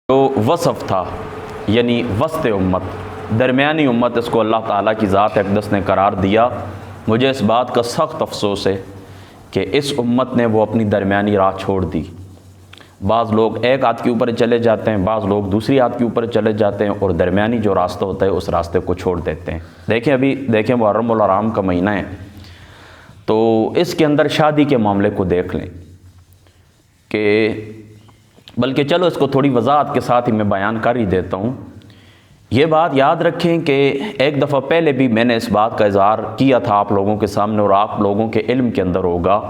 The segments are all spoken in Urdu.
جو وصف تھا یعنی وسط امت، درمیانی امت، اس کو اللہ تعالیٰ کی ذات اقدس نے قرار دیا۔ مجھے اس بات کا سخت افسوس ہے کہ اس امت نے وہ اپنی درمیانی راہ چھوڑ دی۔ بعض لوگ ایک ہاتھ کے اوپر چلے جاتے ہیں، بعض لوگ دوسری ہاتھ کے اوپر چلے جاتے ہیں، اور درمیانی جو راستہ ہوتا ہے اس راستے کو چھوڑ دیتے ہیں۔ دیکھیں محرم الحرام کا مہینہ ہے، تو اس کے اندر شادی کے معاملے کو دیکھ لیں کہ بلکہ چلو اس کو تھوڑی وضاحت کے ساتھ ہی میں بیان کر ہی دیتا ہوں۔ یہ بات یاد رکھیں کہ ایک دفعہ پہلے بھی میں نے اس بات کا اظہار کیا تھا آپ لوگوں کے سامنے، اور آپ لوگوں کے علم کے اندر ہوگا۔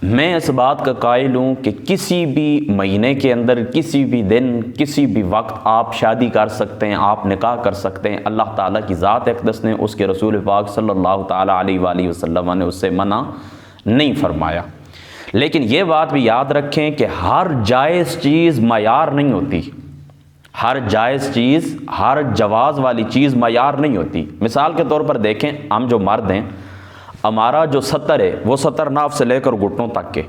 میں اس بات کا قائل ہوں کہ کسی بھی مہینے کے اندر، کسی بھی دن، کسی بھی وقت آپ شادی کر سکتے ہیں، آپ نکاح کر سکتے ہیں۔ اللہ تعالیٰ کی ذات اقدس نے، اس کے رسول پاک صلی اللہ تعالیٰ علیہ وآلہ وسلم نے اس سے منع نہیں فرمایا۔ لیکن یہ بات بھی یاد رکھیں کہ ہر جائز چیز معیار نہیں ہوتی، ہر جائز چیز، ہر جواز والی چیز معیار نہیں ہوتی۔ مثال کے طور پر دیکھیں، ہم جو مرد ہیں، ہمارا جو سطر ہے وہ سطر ناف سے لے کر گھٹنوں تک کے۔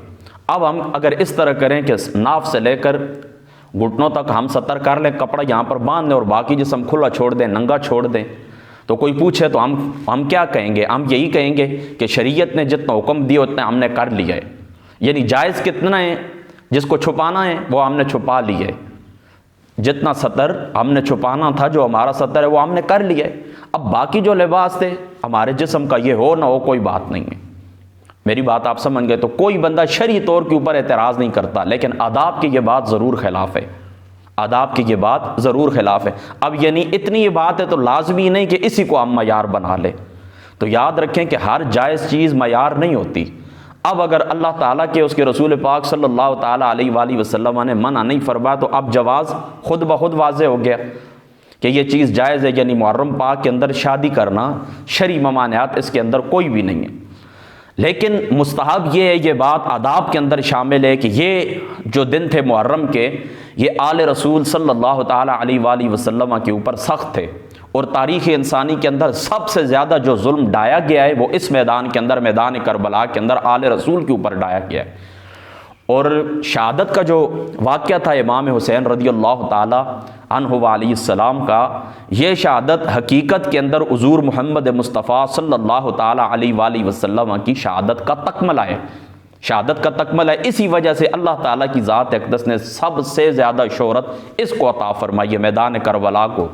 اب ہم اگر اس طرح کریں کہ ناف سے لے کر گھٹنوں تک ہم سطر کر لیں، کپڑا یہاں پر باندھ دیں اور باقی جسم کھلا چھوڑ دیں، ننگا چھوڑ دیں، تو کوئی پوچھے تو ہم کیا کہیں گے؟ ہم یہی کہیں گے کہ شریعت نے جتنا حکم دیا اتنا ہم نے کر لیا ہے، یعنی جائز کتنا ہے، جس کو چھپانا ہے وہ ہم نے چھپا لیا ہے، جتنا سطر ہم نے چھپانا تھا، جو ہمارا سطر ہے وہ ہم نے کر لیا ہے۔ اب باقی جو لباس تھے ہمارے جسم کا، یہ ہو نہ ہو کوئی بات نہیں ہے۔ میری بات آپ سمجھ گئے؟ تو کوئی بندہ شرعی طور کے اوپر اعتراض نہیں کرتا، لیکن آداب کی یہ بات ضرور خلاف ہے، آداب کی یہ بات ضرور خلاف ہے۔ اب یعنی اتنی یہ بات ہے تو لازمی نہیں کہ اسی کو ہم معیار بنا لیں۔ تو یاد رکھیں کہ ہر جائز چیز معیار نہیں ہوتی۔ اب اگر اللہ تعالیٰ کے، اس کے رسول پاک صلی اللہ تعالیٰ علیہ وآلہ وسلم نے منع نہیں فرمایا، تو اب جواز خود بخود واضح ہو گیا کہ یہ چیز جائز ہے، یعنی محرم پاک کے اندر شادی کرنا، شرعی ممانعات اس کے اندر کوئی بھی نہیں ہے۔ لیکن مستحب یہ ہے، یہ بات آداب کے اندر شامل ہے کہ یہ جو دن تھے محرم کے، یہ آل رسول صلی اللہ تعالیٰ علیہ وآلہ وسلم کے اوپر سخت تھے، اور تاریخ انسانی کے اندر سب سے زیادہ جو ظلم ڈھایا گیا ہے وہ اس میدان کے اندر، میدان کربلا کے اندر آل رسول کے اوپر ڈھایا گیا ہے۔ اور شہادت کا جو واقعہ تھا امام حسین رضی اللہ تعالی عنہ علیہ السلام کا، یہ شہادت حقیقت کے اندر حضور محمد مصطفیٰ صلی اللہ تعالی علیہ وآلہ وسلم کی شہادت کا تکملہ ہے، شہادت کا تکملہ ہے۔ اسی وجہ سے اللہ تعالیٰ کی ذات اقدس نے سب سے زیادہ شہرت اس کو عطا فرمائی ہے، میدان کربلا کو،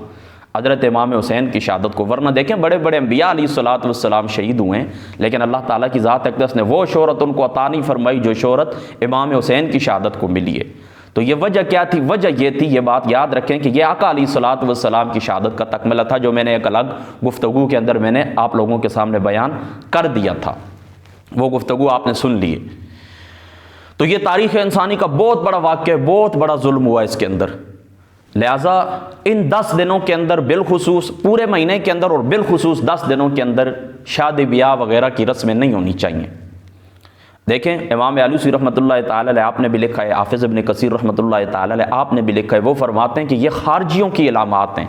حضرت امام حسین کی شہادت کو۔ ورنہ دیکھیں بڑے بڑے انبیاء علیہ الصلوۃ والسلام شہید ہوئے ہیں، لیکن اللہ تعالیٰ کی ذات اقدس نے وہ شہرت ان کو عطا نہیں فرمائی جو شہرت امام حسین کی شہادت کو ملی ہے۔ تو یہ وجہ کیا تھی؟ وجہ یہ تھی، یہ بات یاد رکھیں کہ یہ آقا علیہ الصلوۃ والسلام کی شہادت کا تکملہ تھا، جو میں نے ایک الگ گفتگو کے اندر میں نے آپ لوگوں کے سامنے بیان کر دیا تھا، وہ گفتگو آپ نے سن لی۔ تو یہ تاریخ انسانی کا بہت بڑا واقعہ، بہت بڑا ظلم ہوا اس کے اندر۔ لہٰذا ان 10 دنوں کے اندر، بالخصوص پورے مہینے کے اندر اور بالخصوص 10 دنوں کے اندر شادی بیاہ وغیرہ کی رسمیں نہیں ہونی چاہیے۔ دیکھیں امام علوسی رحمۃ اللہ تعالی علیہ آپ نے بھی لکھا ہے، حافظ ابن کثیر رحمۃ اللہ تعالی علیہ آپ نے بھی لکھا ہے، وہ فرماتے ہیں کہ یہ خارجیوں کی علامات ہیں،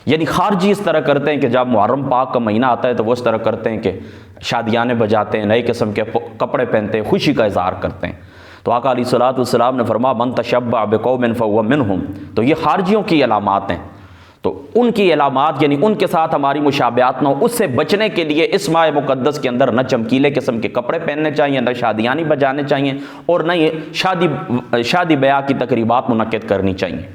یعنی خارجی اس طرح کرتے ہیں کہ جب محرم پاک کا مہینہ آتا ہے تو وہ اس طرح کرتے ہیں کہ شادیانے بجاتے ہیں، نئے قسم کے کپڑے پہنتے ہیں، خوشی کا اظہار کرتے ہیں۔ تو آقا علیہ الصلوۃ والسلام نے فرمایا من تشبع بقوم فهو منهم، تو یہ خارجیوں کی علامات ہیں۔ تو ان کی علامات یعنی ان کے ساتھ ہماری مشابہت نہ ہو، اس سے بچنے کے لیے اس ماہ مقدس کے اندر نہ چمکیلے قسم کے کپڑے پہننے چاہیے، نہ شادیاں بجانے چاہیے، اور نہ یہ شادی بیاہ کی تقریبات منعقد کرنی چاہیے۔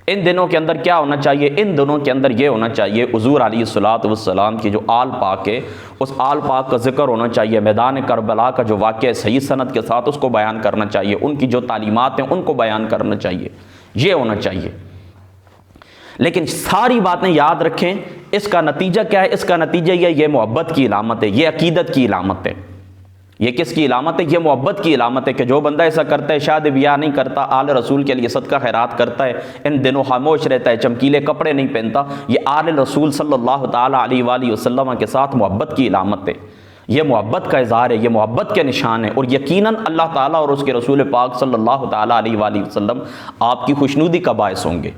ان دنوں کے اندر کیا ہونا چاہیے؟ ان دنوں کے اندر یہ ہونا چاہیے حضور علیہ الصلوۃ والسلام کی جو آل پاک ہے، اس آل پاک کا ذکر ہونا چاہیے، میدان کربلا کا جو واقعہ صحیح سند کے ساتھ اس کو بیان کرنا چاہیے، ان کی جو تعلیمات ہیں ان کو بیان کرنا چاہیے، یہ ہونا چاہیے۔ لیکن ساری باتیں یاد رکھیں، اس کا نتیجہ کیا ہے؟ اس کا نتیجہ یہ محبت کی علامت ہے، یہ عقیدت کی علامت ہے۔ یہ کس کی علامت ہے؟ یہ محبت کی علامت ہے کہ جو بندہ ایسا کرتا ہے، شادی بیاہ نہیں کرتا، آل رسول کے لیے صدقہ خیرات کرتا ہے، ان دنوں خاموش رہتا ہے، چمکیلے کپڑے نہیں پہنتا، یہ آل رسول صلی اللہ تعالیٰ علیہ وآلہ وسلم کے ساتھ محبت کی علامت ہے، یہ محبت کا اظہار ہے، یہ محبت کے نشان ہے، اور یقیناً اللہ تعالیٰ اور اس کے رسول پاک صلی اللہ تعالیٰ علیہ وآلہ وسلم آپ کی خوشنودی کا باعث ہوں گے۔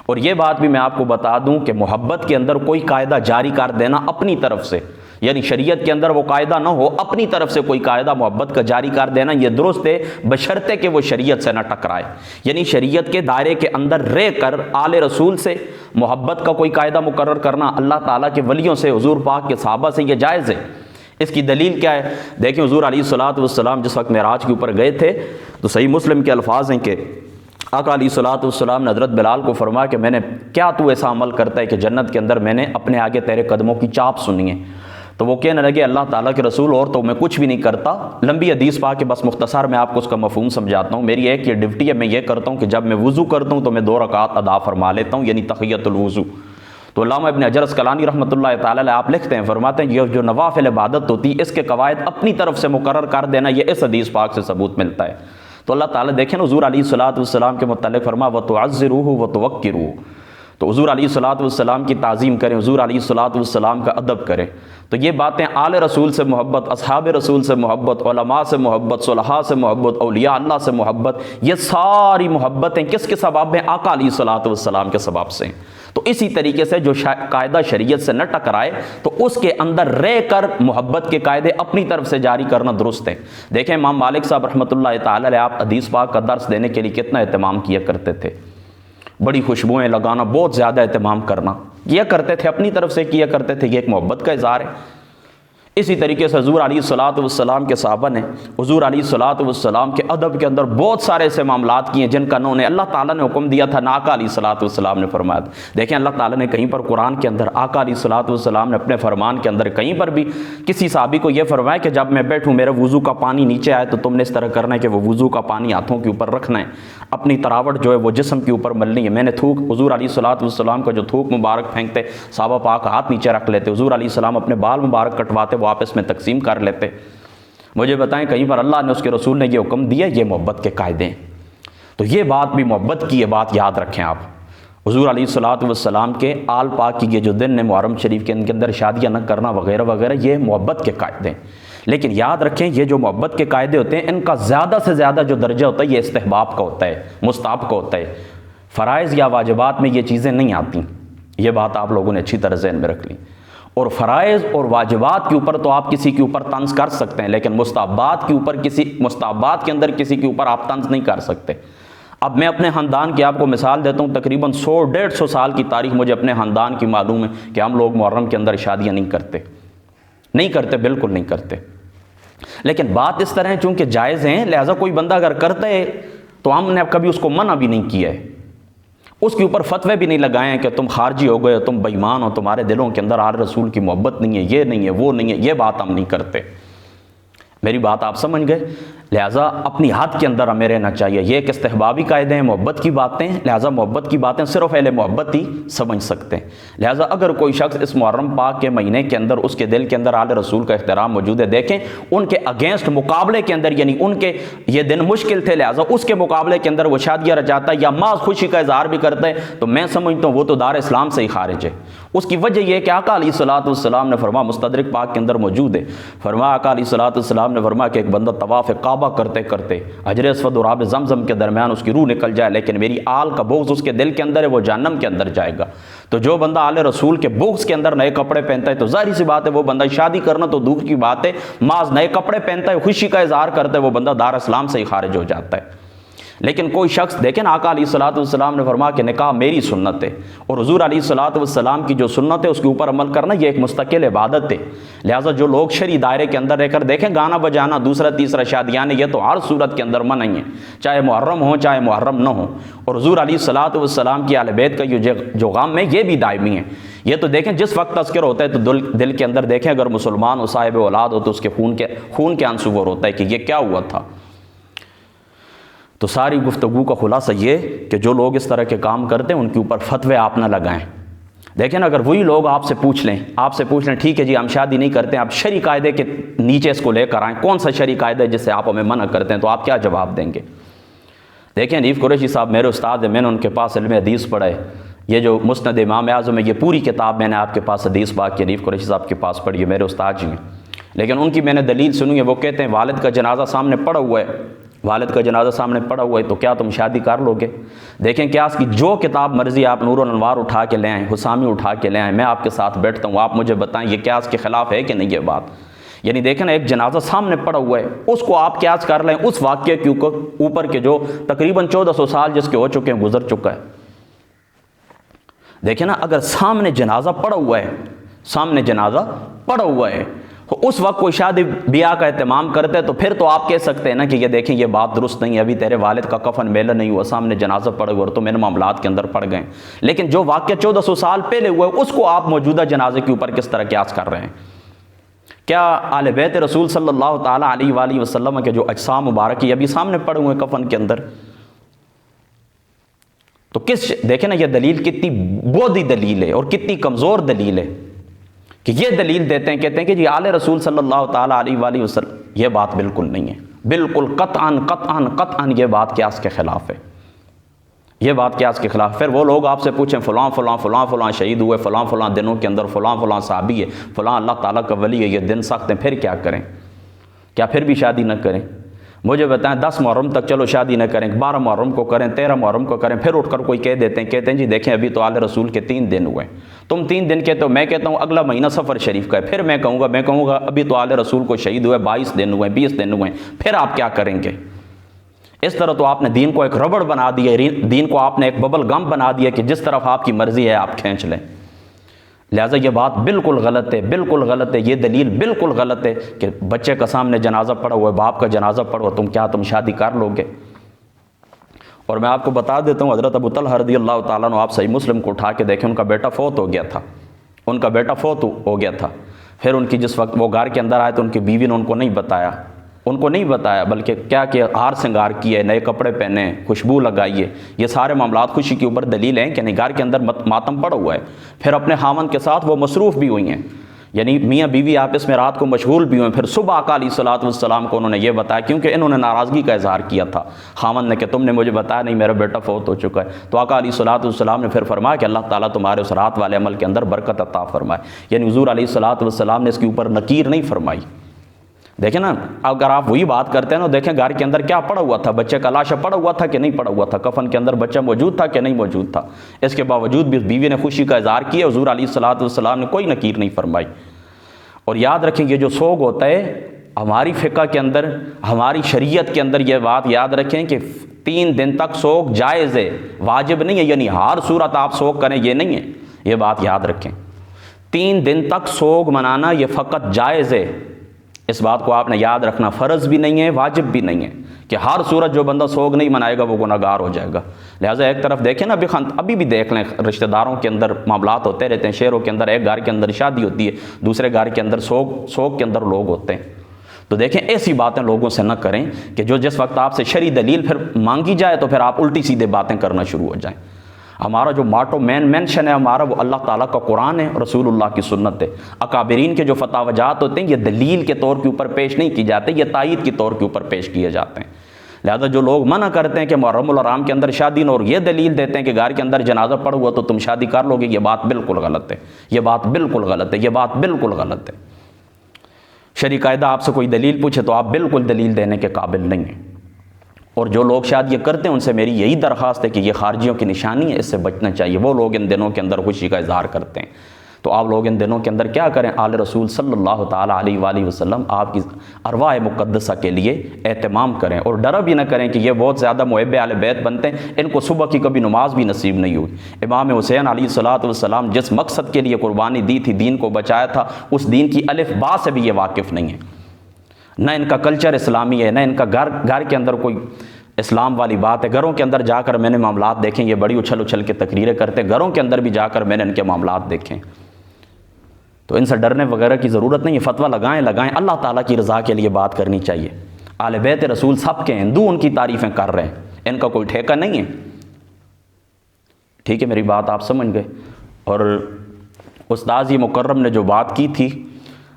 اور یہ بات بھی میں آپ کو بتا دوں کہ محبت کے اندر کوئی قاعدہ جاری کر دینا اپنی طرف سے یعنی شریعت کے اندر وہ قاعدہ نہ ہو، اپنی طرف سے کوئی قاعدہ محبت کا جاری کر دینا یہ درست ہے، بشرطے کہ وہ شریعت سے نہ ٹکرائے۔ یعنی شریعت کے دائرے کے اندر رہ کر آل رسول سے محبت کا کوئی قاعدہ مقرر کرنا، اللہ تعالیٰ کے ولیوں سے، حضور پاک کے صحابہ سے، یہ جائز ہے۔ اس کی دلیل کیا ہے؟ دیکھیں حضور علیہ الصلوۃ والسلام جس وقت معراج کے اوپر گئے تھے تو صحیح مسلم کے الفاظ ہیں کہ آقا علیہ الصلوۃ والسلام نے حضرت بلال کو فرمایا کہ کیا تو ایسا عمل کرتا ہے کہ جنت کے اندر میں نے اپنے آگے تیرے قدموں کی چاپ سنی ہے؟ تو وہ کہنے لگے اللہ تعالیٰ کے رسول اور تو میں کچھ بھی نہیں کرتا، لمبی حدیث پا کے بس مختصر میں آپ کو اس کا مفہوم سمجھاتا ہوں۔ میری ایک یہ ڈیوٹی ہے، میں یہ کرتا ہوں کہ جب میں وضو کرتا ہوں تو میں 2 رکعات ادا فرما لیتا ہوں، یعنی تحیۃ الوضو۔ تو علامہ ابن حجر اسقلانی رحمۃ اللہ تعالیٰ علیہ آپ لکھتے ہیں، فرماتے ہیں یہ جو نوافل عبادت ہوتی ہے اس کے قواعد اپنی طرف سے مقرر کر دینا، یہ اس حدیث پاک سے ثبوت ملتا ہے۔ تو اللہ تعالیٰ دیکھیں حضور علیہ الصلوۃ والسلام کے متعلق فرما وَتُعَزِّرُوهُ وَتُوَقِّرُوهُ، تو حضور علیہ الصلوۃ والسلام کی تعظیم کریں، حضور علیہ الصلوۃ والسلام کا ادب کریں۔ تو یہ باتیں آل رسول سے محبت، اصحاب رسول سے محبت، علماء سے محبت، صلحاء سے محبت، اولیاء اللہ سے محبت، یہ ساری محبتیں کس کے سبب ہیں؟ آقا علیہ الصلوۃ والسلام کے سبب سے۔ تو اسی طریقے سے جو قاعدہ شریعت سے نہ ٹکرائے تو اس کے اندر رہ کر محبت کے قاعدے اپنی طرف سے جاری کرنا درست ہے۔ دیکھیں امام مالک صاحب رحمۃ اللہ تعالی علیہ آپ حدیث پاک کا درس دینے کے لیے کتنا اہتمام کیا کرتے تھے، بڑی خوشبوئیں لگانا، بہت زیادہ اہتمام کرنا کیا کرتے تھے، اپنی طرف سے کیا کرتے تھے، یہ ایک محبت کا اظہار ہے۔ اسی طریقے سے حضور علیہ الصلوۃ والسلام کے صحابہ نے حضور علیہ الصلوۃ والسلام کے ادب کے اندر بہت سارے ایسے معاملات کیے جن کا انہوں نے اللہ تعالیٰ نے حکم دیا تھا، نہ آقا علیہ الصلوۃ والسلام نے فرمایا تھا۔ دیکھیں اللہ تعالیٰ نے کہیں پر قرآن کے اندر، آقا علیہ الصلوۃ والسلام نے اپنے فرمان کے اندر کہیں پر بھی کسی صحابی کو یہ فرمایا کہ جب میں بیٹھوں میرے وضو کا پانی نیچے آئے تو تم نے اس طرح کرنا ہے کہ وہ وضو کا پانی ہاتھوں کے اوپر رکھنا ہے، اپنی تراوٹ جو ہے وہ جسم کے اوپر ملنی ہے۔ میں نے تھوک، حضور علیہ الصلوۃ والسلام کا جو تھوک مبارک پھینکتے صحابہ پاک ہاتھ نیچے رکھ لیتے، حضور علیہ السلام اپنے بال مبارک کٹواتے وہ آپس میں تقسیم کر لیتے۔ مجھے بتائیں کہیں پر اللہ نے اس کے رسول نے یہ حکم دیا؟ یہ محبت کے قاعدے ہیں۔ تو یہ بات بھی محبت کی، یہ بات یاد رکھیں آپ۔ حضور علیہ الصلوۃ والسلام کے آل پاک کی یہ جو دن ہے محرم شریف کے اندر شادیاں نہ کرنا وغیرہ وغیرہ، یہ محبت کے قاعدے ہیں۔ لیکن یاد رکھیں یہ جو محبت کے قاعدے ہوتے ہیں ان کا زیادہ سے زیادہ جو درجہ ہوتا ہے یہ استحباب کا ہوتا ہے، مستحب کا ہوتا ہے۔ فرائض یا واجبات میں یہ چیزیں نہیں آتی، یہ بات آپ لوگوں نے اچھی طرح ذہن میں رکھ لی۔ اور فرائض اور واجبات کے اوپر تو آپ کسی کے اوپر طنز کر سکتے ہیں، لیکن مستحبات کے اوپر مستحبات کے اندر کسی کے اوپر آپ طنز نہیں کر سکتے۔ اب میں اپنے خاندان کی آپ کو مثال دیتا ہوں، تقریباً 100-150 سال کی تاریخ مجھے اپنے خاندان کی معلوم ہے کہ ہم لوگ محرم کے اندر شادیاں نہیں کرتے، بالکل نہیں کرتے۔ لیکن بات اس طرح ہے چونکہ جائز ہیں، لہٰذا کوئی بندہ اگر کرتا ہے تو ہم نے کبھی اس کو منع بھی نہیں کیا ہے، اس کے اوپر فتوے بھی نہیں لگائے ہیں کہ تم خارجی ہو گئے، تم بے ایمان ہو، تمہارے دلوں کے اندر آل رسول کی محبت نہیں ہے، یہ نہیں ہے، وہ نہیں ہے، یہ بات ہم نہیں کرتے۔ میری بات آپ سمجھ گئے؟ لہٰذا اپنی حد کے اندر ہمیں رہنا چاہیے۔ یہ ایک استحبابی قاعدے ہیں، محبت کی باتیں ہیں، لہٰذا محبت کی باتیں صرف اہل محبت ہی سمجھ سکتے ہیں۔ لہٰذا اگر کوئی شخص اس محرم پاک کے مہینے کے اندر اس کے دل کے اندر آل رسول کا احترام موجود ہے، دیکھیں ان کے اگینسٹ مقابلے کے اندر، یعنی ان کے یہ دن مشکل تھے لہٰذا اس کے مقابلے کے اندر وہ شادیاں رچاتا ہے یا محض خوشی کا اظہار بھی کرتا ہے، تو میں سمجھتا ہوں وہ تو دار اسلام سے ہی خارج ہے۔ اس کی وجہ یہ ہے کہ آقا علیہ الصلوۃ والسلام نے فرمایا، مستدرک پاک کے اندر موجود ہے، فرمایا آقا علیہ الصلوۃ والسلام نے فرمایا کہ ایک بندہ طواف کعبہ کرتے کرتے حجر اسود اور آب زمزم کے درمیان اس کی روح نکل جائے لیکن میری آل کا بغض اس کے دل کے اندر ہے، وہ جہنم کے اندر جائے گا۔ تو جو بندہ آل رسول کے بغض کے اندر نئے کپڑے پہنتا ہے تو ظاہر سی بات ہے وہ بندہ، شادی کرنا تو دور کی بات ہے، محض نئے کپڑے پہنتا ہے، خوشی کا اظہار کرتا ہے، وہ بندہ دار اسلام سے ہی خارج ہو جاتا ہے۔ لیکن کوئی شخص دیکھیں آقا علیہ الصلوۃ والسلام نے فرمایا کہ نکاح میری سنت ہے، اور حضور علیہ الصلوۃ والسلام کی جو سنت ہے اس کے اوپر عمل کرنا یہ ایک مستقل عبادت ہے۔ لہٰذا جو لوگ شرعی دائرے کے اندر رہ کر دیکھیں گانا بجانا دوسرا تیسرا شادیاں یہ تو ہر صورت کے اندر منع ہی ہے، چاہے محرم ہو چاہے محرم نہ ہو۔ اور حضور علیہ الصلوۃ والسلام کی اہل بیت کا جو غم ہے یہ بھی دائمی ہے۔ یہ تو دیکھیں جس وقت تذکر ہوتا ہے تو دل کے اندر دیکھیں اگر مسلمان ہو صاحب اولاد ہو تو اس کے خون کے آنسو ہوتا ہے کہ یہ کیا ہوا تھا۔ تو ساری گفتگو کا خلاصہ یہ کہ جو لوگ اس طرح کے کام کرتے ہیں ان کے اوپر فتوے آپ نہ لگائیں۔ دیکھیں اگر وہی لوگ آپ سے پوچھ لیں ٹھیک ہے جی ہم شادی نہیں کرتے ہیں، آپ شرعی قاعدے کے نیچے اس کو لے کر آئیں، کون سا شرعی قاعدہ ہے جس سے آپ ہمیں منع کرتے ہیں، تو آپ کیا جواب دیں گے؟ دیکھیں حنیف قریشی صاحب میرے استاد ہیں، میں نے ان کے پاس علم حدیث پڑھا ہے، یہ جو مسند امام اعظم ہے یہ پوری کتاب میں نے آپ کے پاس حدیث پاک کی حنیف قریشی صاحب کے پاس پڑھی ہے، میرے استاد جی ہیں۔ لیکن ان کی میں نے دلیل سنی ہے، وہ کہتے ہیں والد کا جنازہ سامنے پڑا ہوا ہے والد کا جنازہ سامنے پڑا ہوا ہے تو کیا تم شادی کر لو گے؟ دیکھیں کیا اس کی جو کتاب مرضی آپ نور الانوار اٹھا کے لے آئیں، حسامی اٹھا کے لے آئیں، میں آپ کے ساتھ بیٹھتا ہوں، آپ مجھے بتائیں یہ کیا اس کے خلاف ہے کہ نہیں یہ بات؟ یعنی دیکھیں نا، ایک جنازہ سامنے پڑا ہوا ہے، اس کو آپ قیاس کر لیں اس واقعے کے اوپر کے جو تقریباً 1400 سال جس کے ہو چکے ہیں، گزر چکا ہے۔ دیکھیں نا، اگر سامنے جنازہ پڑا ہوا ہے، سامنے جنازہ پڑا ہوا ہے، تو اس وقت کوئی شادی بیاہ کا اہتمام کرتے تو پھر تو آپ کہہ سکتے ہیں نا کہ یہ دیکھیں یہ بات درست نہیں ہے، ابھی تیرے والد کا کفن میلہ نہیں ہوا، سامنے جنازہ پڑا ہوا اور تم ان معاملات کے اندر پڑ گئے۔ لیکن جو واقعہ 1400 سال پہلے ہوا ہے، اس کو آپ موجودہ جنازے کے اوپر کس طرح قیاس کر رہے ہیں؟ کیا آل بیت رسول صلی اللہ تعالیٰ علیہ وآلہ وسلم کے جو اجسام مبارک یہ ابھی سامنے پڑے ہوئے ہیں کفن کے اندر؟ تو دیکھیں نا، یہ دلیل کتنی بودھی دلیل ہے اور کتنی کمزور دلیل ہے کہ یہ دلیل دیتے ہیں، کہتے ہیں کہ جی آل رسول صلی اللہ تعالیٰ علیہ وآلہ وسلم، یہ بات بالکل نہیں ہے، بالکل قطعاً یہ بات قیاس کے خلاف ہے، یہ بات قیاس کے خلاف۔ پھر وہ لوگ آپ سے پوچھیں فلاں شہید ہوئے فلاں دنوں کے اندر، فلاں صحابی ہے، فلاں اللہ تعالیٰ کا ولی ہے، یہ دن سخت ہیں، پھر کیا کریں؟ کیا پھر بھی شادی نہ کریں؟ مجھے بتائیں 10 محرم تک چلو شادی نہ کریں، 12 محرم کو کریں، 13 محرم کو کریں، پھر اٹھ کر کوئی کہتے ہیں جی دیکھیں ابھی تو آل رسول کے 3 دن ہوئے، تم 3 دن کہتے ہو، میں کہتا ہوں اگلا مہینہ سفر شریف کا ہے، پھر میں کہوں گا ابھی تو آل رسول کو شہید ہوئے 22 دن ہوئے، 20 دن ہوئے، پھر آپ کیا کریں گے؟ اس طرح تو آپ نے دین کو ایک ربڑ بنا دیا، دین کو آپ نے ایک ببل گم بنا دیا کہ جس طرف آپ کی مرضی ہے آپ کھینچ لیں۔ لہٰذا یہ بات بالکل غلط ہے، بالکل غلط ہے، یہ دلیل بالکل غلط ہے کہ بچے کا سامنے جنازہ پڑا ہوا ہے، باپ کا جنازہ پڑا ہوا، تم شادی کر لو گے؟ اور میں آپ کو بتا دیتا ہوں، حضرت ابو طلحہ رضی اللہ تعالیٰ عنہ، آپ صحیح مسلم کو اٹھا کے دیکھیں، ان کا بیٹا فوت ہو گیا تھا، پھر ان کی جس وقت وہ گھر کے اندر آئے تو ان کی بیوی نے ان کو نہیں بتایا بلکہ کیا کہ ہار سنگار کیے، نئے کپڑے پہنے، خوشبو لگائیے، یہ سارے معاملات خوشی کے اوپر دلیل ہیں کہ نہیں، گھر کے اندر ماتم پڑا ہوا ہے۔ پھر اپنے خاوند کے ساتھ وہ مصروف بھی ہوئی ہیں، یعنی میاں بیوی آپس میں رات کو مشغول بھی ہوئے، پھر صبح آقا علیہ الصلوۃ والسلام کو انہوں نے یہ بتایا، کیونکہ انہوں نے ناراضگی کا اظہار کیا تھا خاوند نے کہ تم نے مجھے بتایا نہیں، میرا بیٹا فوت ہو چکا ہے۔ تو آقا علیہ الصلوۃ والسلام نے پھر فرمایا کہ اللہ تعالیٰ تمہارے اس رات والے عمل کے اندر برکت عطا فرمائے، یعنی حضور علیہ الصلوۃ والسلام نے اس کے اوپر نکیر نہیں فرمائی۔ دیکھیں نا، اگر آپ وہی بات کرتے ہیں نا، دیکھیں گھر کے اندر کیا پڑا ہوا تھا، بچے کا لاشا پڑا ہوا تھا کہ نہیں پڑا ہوا تھا، کفن کے اندر بچہ موجود تھا کہ نہیں موجود تھا، اس کے باوجود بھی بیوی نے خوشی کا اظہار کیا، حضور علیہ الصلوۃ والسلام نے کوئی نکیر نہیں فرمائی۔ اور یاد رکھیں، یہ جو سوگ ہوتا ہے ہماری فقہ کے اندر، ہماری شریعت کے اندر، یہ بات یاد رکھیں کہ 3 دن تک سوگ جائز ہے، واجب نہیں ہے، یعنی ہر صورت آپ سوگ کریں یہ نہیں ہے، یہ بات یاد رکھیں۔ 3 دن تک سوگ منانا یہ فقط جائز ہے، اس بات کو آپ نے یاد رکھنا، فرض بھی نہیں ہے، واجب بھی نہیں ہے کہ ہر صورت جو بندہ سوگ نہیں منائے گا وہ گناہگار ہو جائے گا۔ لہٰذا ایک طرف دیکھیں نا، ابھی بھی دیکھ لیں، رشتہ داروں کے اندر معاملات ہوتے رہتے ہیں، شہروں کے اندر ایک گھر کے اندر شادی ہوتی ہے، دوسرے گھر کے اندر سوگ کے اندر لوگ ہوتے ہیں۔ تو دیکھیں ایسی باتیں لوگوں سے نہ کریں کہ جو جس وقت آپ سے شرعی دلیل پھر مانگی جائے تو پھر آپ الٹی سیدھے باتیں کرنا شروع ہو جائیں۔ ہمارا جو ماٹو مینشن ہے ہمارا، وہ اللہ تعالیٰ کا قرآن ہے، رسول اللہ کی سنت ہے۔ اکابرین کے جو فتاوی جات ہوتے ہیں یہ دلیل کے طور کے اوپر پیش نہیں کی جاتے، یہ تائید کے طور کے اوپر پیش کیے جاتے ہیں۔ لہذا جو لوگ منع کرتے ہیں کہ محرم الحرام کے اندر شادی نہ، اور یہ دلیل دیتے ہیں کہ گھر کے اندر جنازہ پڑا ہوا تو تم شادی کر لو گے، یہ بات بالکل غلط ہے، یہ بات بالکل غلط ہے، یہ بات بالکل غلط ہے۔ شرعی قاعدہ آپ سے کوئی دلیل پوچھے تو آپ بالکل دلیل دینے کے قابل نہیں ہیں۔ اور جو لوگ شاید یہ کرتے ہیں ان سے میری یہی درخواست ہے کہ یہ خارجیوں کی نشانی ہے، اس سے بچنا چاہیے۔ وہ لوگ ان دنوں کے اندر خوشی کا اظہار کرتے ہیں، تو آپ لوگ ان دنوں کے اندر کیا کریں، آل رسول صلی اللہ تعالیٰ علیہ وآلہ وسلم آپ کی ارواح مقدسہ کے لیے اہتمام کریں، اور ڈر بھی نہ کریں کہ یہ بہت زیادہ محب اہل بیت بنتے ہیں، ان کو صبح کی کبھی نماز بھی نصیب نہیں ہوئی۔ امام حسین علیہ الصلوۃ والسلام جس مقصد کے لیے قربانی دی تھی، دین کو بچایا تھا، اس دین کی الف با سے بھی یہ واقف نہیں ہے، نہ ان کا کلچر اسلامی ہے، نہ ان کا گھر کے اندر کوئی اسلام والی بات ہے۔ گھروں کے اندر جا کر میں نے معاملات دیکھیں، یہ بڑی اچھل کے تقریریں کرتے ہیں، گھروں کے اندر بھی جا کر میں نے ان کے معاملات دیکھیں۔ تو ان سے ڈرنے وغیرہ کی ضرورت نہیں ہے، فتویٰ لگائیں، اللہ تعالیٰ کی رضا کے لیے بات کرنی چاہیے۔ آل بیت رسول سب کے ہندو ان کی تعریفیں کر رہے ہیں، ان کا کوئی ٹھیکہ نہیں ہے۔ ٹھیک ہے، میری بات آپ سمجھ گئے۔ اور استاذ مکرم نے جو بات کی تھی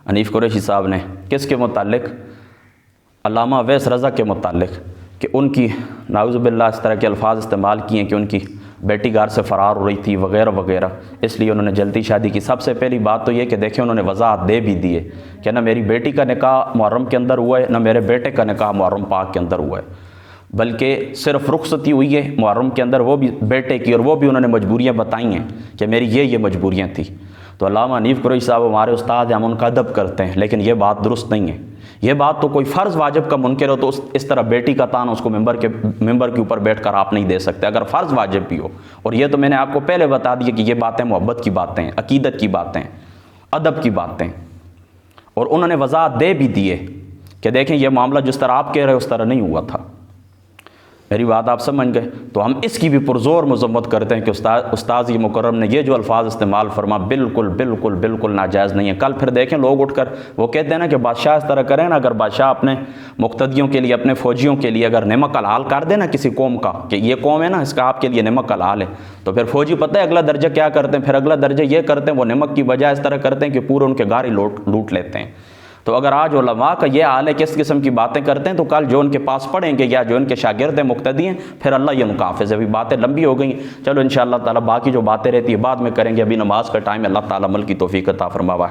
حنیف قریشی صاحب نے، کس کے متعلق؟ علامہ اویس رضا کے متعلق، کہ ان کی نعوذ باللہ اس طرح کے الفاظ استعمال کیے کہ ان کی بیٹی گھر سے فرار ہو رہی تھی وغیرہ وغیرہ، اس لیے انہوں نے جلدی شادی کی۔ سب سے پہلی بات تو یہ کہ دیکھیں انہوں نے وضاحت دے بھی دی ہے کہ نہ میری بیٹی کا نکاح محرم کے اندر ہوا ہے، نہ میرے بیٹے کا نکاح محرم پاک کے اندر ہوا ہے۔ بلکہ صرف رخصتی ہوئی ہے محرم کے اندر، وہ بھی بیٹے کی، اور وہ بھی انہوں نے مجبوریاں بتائی ہیں کہ میری یہ مجبوریاں تھیں۔ تو علامہ حنیف قریشی صاحب ہمارے استاد ہیں، ہم ان کا ادب کرتے ہیں، لیکن یہ بات درست نہیں ہے۔ یہ بات تو کوئی فرض واجب کا منکر ہو تو اس طرح بیٹی کا تان اس کو ممبر کے اوپر بیٹھ کر آپ نہیں دے سکتے، اگر فرض واجب بھی ہو۔ اور یہ تو میں نے آپ کو پہلے بتا دیا کہ یہ باتیں محبت کی باتیں ہیں، عقیدت کی باتیں، ادب کی باتیں، اور انہوں نے وضاحت دے بھی دیے کہ دیکھیں یہ معاملہ جس طرح آپ کہہ رہے اس طرح نہیں ہوا تھا۔ میری بات آپ سمجھ گئے؟ تو ہم اس کی بھی پرزور مذمت کرتے ہیں کہ استاذ مکرم نے یہ جو الفاظ استعمال فرما بالکل بالکل بالکل ناجائز نہیں ہے۔ کل پھر دیکھیں لوگ اٹھ کر وہ کہتے ہیں نا کہ بادشاہ اس طرح کریں نا، اگر بادشاہ اپنے مقتدیوں کے لیے، اپنے فوجیوں کے لیے اگر نمک حلال کر دے نا کسی قوم کا کہ یہ قوم ہے نا اس کا آپ کے لیے نمک حلال ہے، تو پھر فوجی پتہ ہے اگلا درجہ کیا کرتے ہیں؟ پھر اگلا درجہ یہ کرتے ہیں وہ نمک کی بجائے اس طرح کرتے ہیں کہ پورے ان کے گاڑی لوٹ لیتے ہیں۔ تو اگر آج علماء کا یہ حال ہے کہ اس قسم کی باتیں کرتے ہیں تو کل جو ان کے پاس پڑھیں گے یا جو ان کے شاگرد ہیں مقتدی ہیں، پھر اللہ یہ ان کا حافظ ہے۔ ابھی باتیں لمبی ہو گئیں، چلو انشاءاللہ تعالی باقی جو باتیں رہتی ہے بعد میں کریں گے، ابھی نماز کا ٹائم ہے۔ اللہ تعالی عمل کی توفیق عطا فرمائے۔